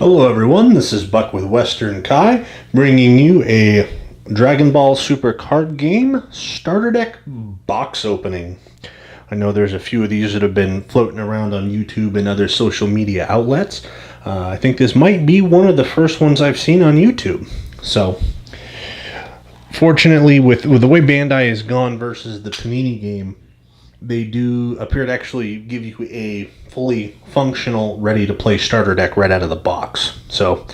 Hello everyone, this is Buck with Western Kai, bringing you a Dragonball Super Card Game Starter Deck box opening. I know there's a few of these that have been floating around on YouTube and other social media outlets. I think this might be one of the first ones I've seen on YouTube. So, fortunately, with the way Bandai is gone versus the Panini game, they do appear to actually give you a fully functional, ready-to-play starter deck right out of the box. So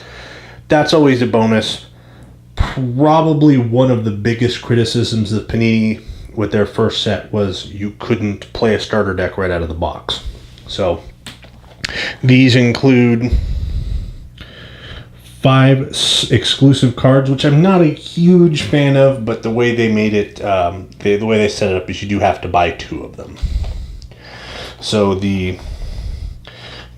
that's always a bonus. Probably one of the biggest criticisms of Panini with their first set was you couldn't play a starter deck right out of the box. So these include 5 exclusive cards, which I'm not a huge fan of, but the way they made it, the way they set it up is you do have to buy 2 of them. So the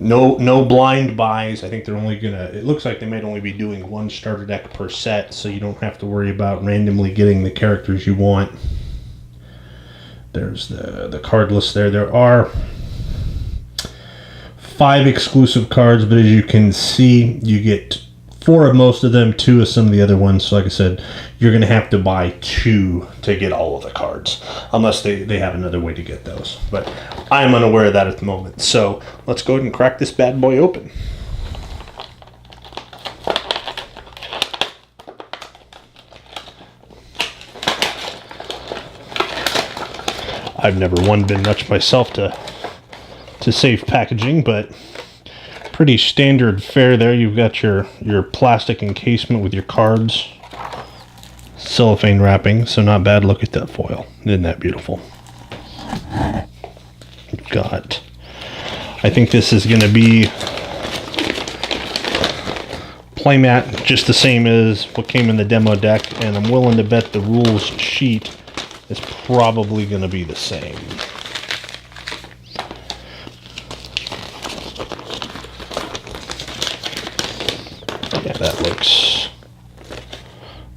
no blind buys. I think they're only gonna, it looks like they might only be doing 1 starter deck per set, so you don't have to worry about randomly getting the characters you want. There's the card list there. There are 5 exclusive cards, but as you can see, you get 4 of most of them, 2 of some of the other ones. So like I said, you're going to have to buy 2 to get all of the cards, unless they have another way to get those. But I am unaware of that at the moment. So let's go ahead and crack this bad boy open. I've never been much myself to safe packaging, but pretty standard fare there. You've got your plastic encasement with your cards, cellophane wrapping, so not bad. Look at that foil. Isn't that beautiful? You've got, I think this is going to be playmat, just the same as what came in the demo deck, and I'm willing to bet the rules sheet is probably going to be the same. Yeah,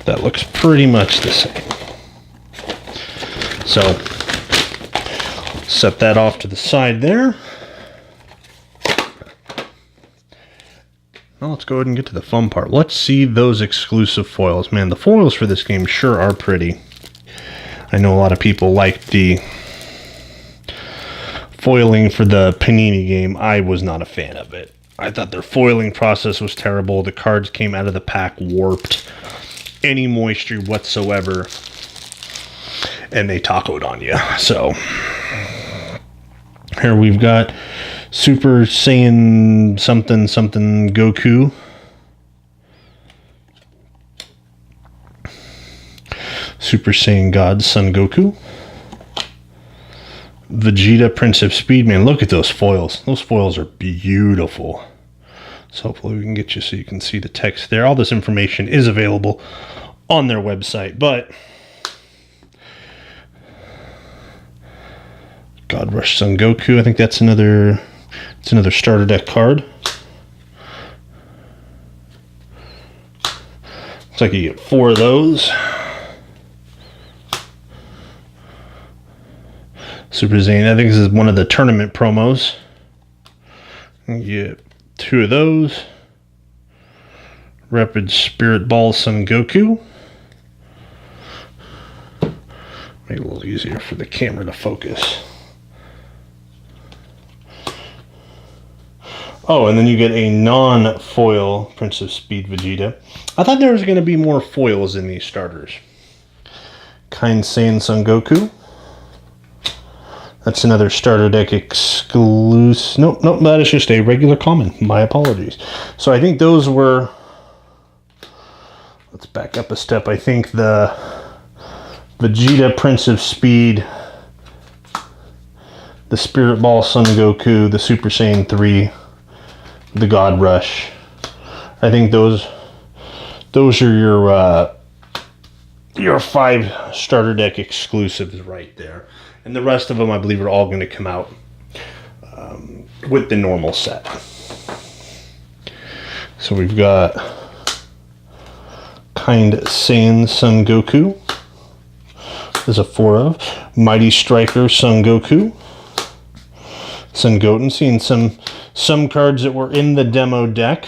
that looks pretty much the same. So set that off to the side there. Now let's go ahead and get to the fun part. Let's see those exclusive foils. Man, the foils for this game sure are pretty. I know a lot of people like the foiling for the Panini game. I was not a fan of it. I thought their foiling process was terrible. The cards came out of the pack warped, any moisture whatsoever, and they tacoed on you. So here we've got Super Saiyan something Goku. Super Saiyan God Son Goku. Vegeta, Prince of Speed. Man, look at those foils. Those foils are beautiful. So hopefully we can get you so you can see the text there. All this information is available on their website, but God Rush Son Goku, I think that's another starter deck card. Looks like you get 4 of those. Super Saiyan, I think this is one of the tournament promos. You get 2 of those. Rapid Spirit Ball Son Goku. Make it a little easier for the camera to focus. Oh, and then you get a non-foil Prince of Speed Vegeta. I thought there was going to be more foils in these starters. Kind Saiyan Son Goku. That's another starter deck exclusive. Nope, that is just a regular common. My apologies. So I think those were, let's back up a step. I think the Vegeta Prince of Speed, the Spirit Ball Son Goku, the Super Saiyan 3, the God Rush. I think those are your 5 starter deck exclusives right there. And the rest of them, I believe, are all going to come out with the normal set. So we've got Kind Saiyan Son Goku. There's a 4 of. Mighty Striker Son Goku. Son Goten. Seeing some cards that were in the demo deck.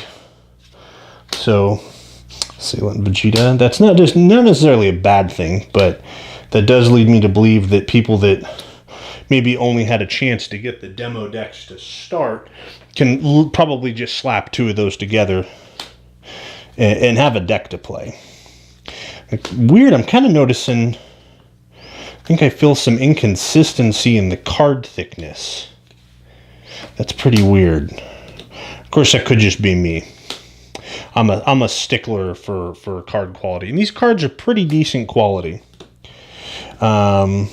So, Sailent Vegeta. That's not necessarily a bad thing, but that does lead me to believe that people that maybe only had a chance to get the demo decks to start can probably just slap two of those together and have a deck to play. Weird, I'm kind of noticing, I think I feel some inconsistency in the card thickness. That's pretty weird. Of course, that could just be me. I'm a stickler for card quality, and these cards are pretty decent quality. So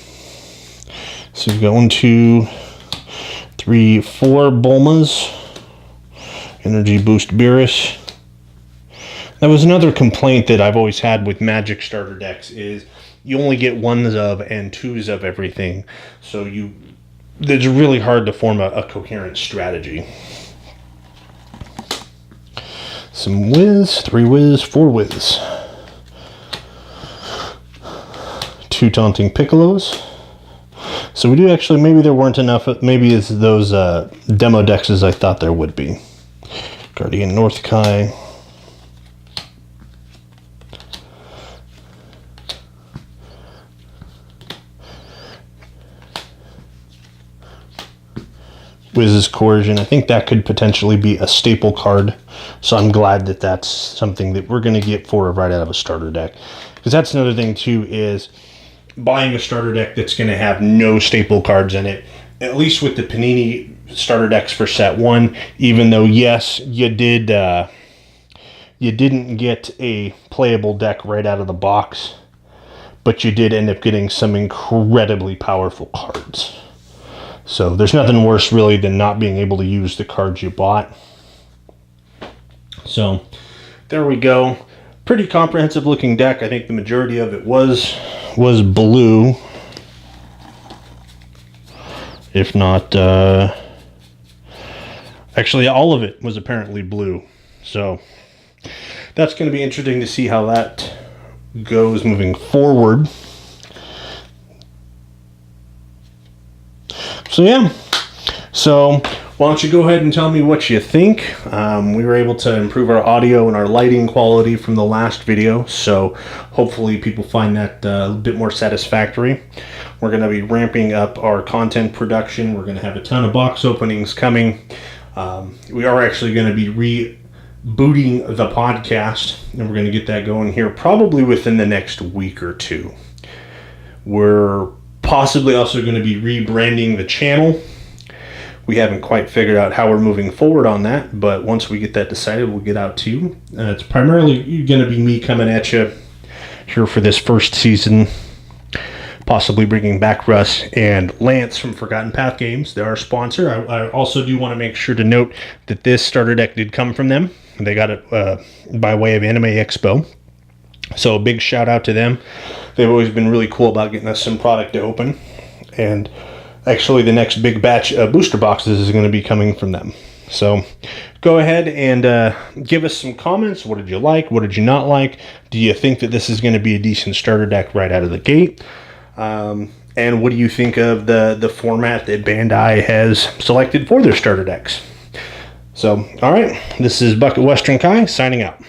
we've got 1, 2, 3, 4 Bulmas, Energy Boost Beerus. That was another complaint that I've always had with Magic starter decks is you only get 1s of and 2s of everything, so it's really hard to form a coherent strategy. Some Wiz, 3 Wiz, 4 Wiz. 2 Taunting Piccolos. So we do actually, maybe there weren't enough, maybe it's those demo decks as I thought there would be. Guardian North Kai. Wiz's Coercion. I think that could potentially be a staple card. So I'm glad that that's something that we're going to get for right out of a starter deck. Because that's another thing too, is buying a starter deck that's going to have no staple cards in it. At least with the Panini starter decks for set 1, even though yes, you didn't get a playable deck right out of the box, but you did end up getting some incredibly powerful cards. So there's nothing worse really than not being able to use the cards you bought. So there we go. Pretty comprehensive looking deck. I think the majority of it was blue. If not, actually all of it was apparently blue. So that's going to be interesting to see how that goes moving forward. So yeah, so why don't you go ahead and tell me what you think. We were able to improve our audio and our lighting quality from the last video, so hopefully people find that a bit more satisfactory. We're going to be ramping up our content production. We're going to have a ton of box openings coming. We are actually going to be rebooting the podcast, and we're going to get that going here probably within the next week or two. We're possibly also going to be rebranding the channel. We haven't quite figured out how we're moving forward on that, but once we get that decided, we'll get out to you. It's primarily going to be me coming at you here for this first season, possibly bringing back Russ and Lance from Forgotten Path Games. They're our sponsor. I also do want to make sure to note that this starter deck did come from them. They got it by way of Anime Expo. So a big shout out to them. They've always been really cool about getting us some product to open. And actually the next big batch of booster boxes is going to be coming from them. So go ahead and give us some comments. What did you like? What did you not like? Do you think that this is going to be a decent starter deck right out of the gate? And what do you think of the format that Bandai has selected for their starter decks? So, all right, this is Bucket Western Kai signing out.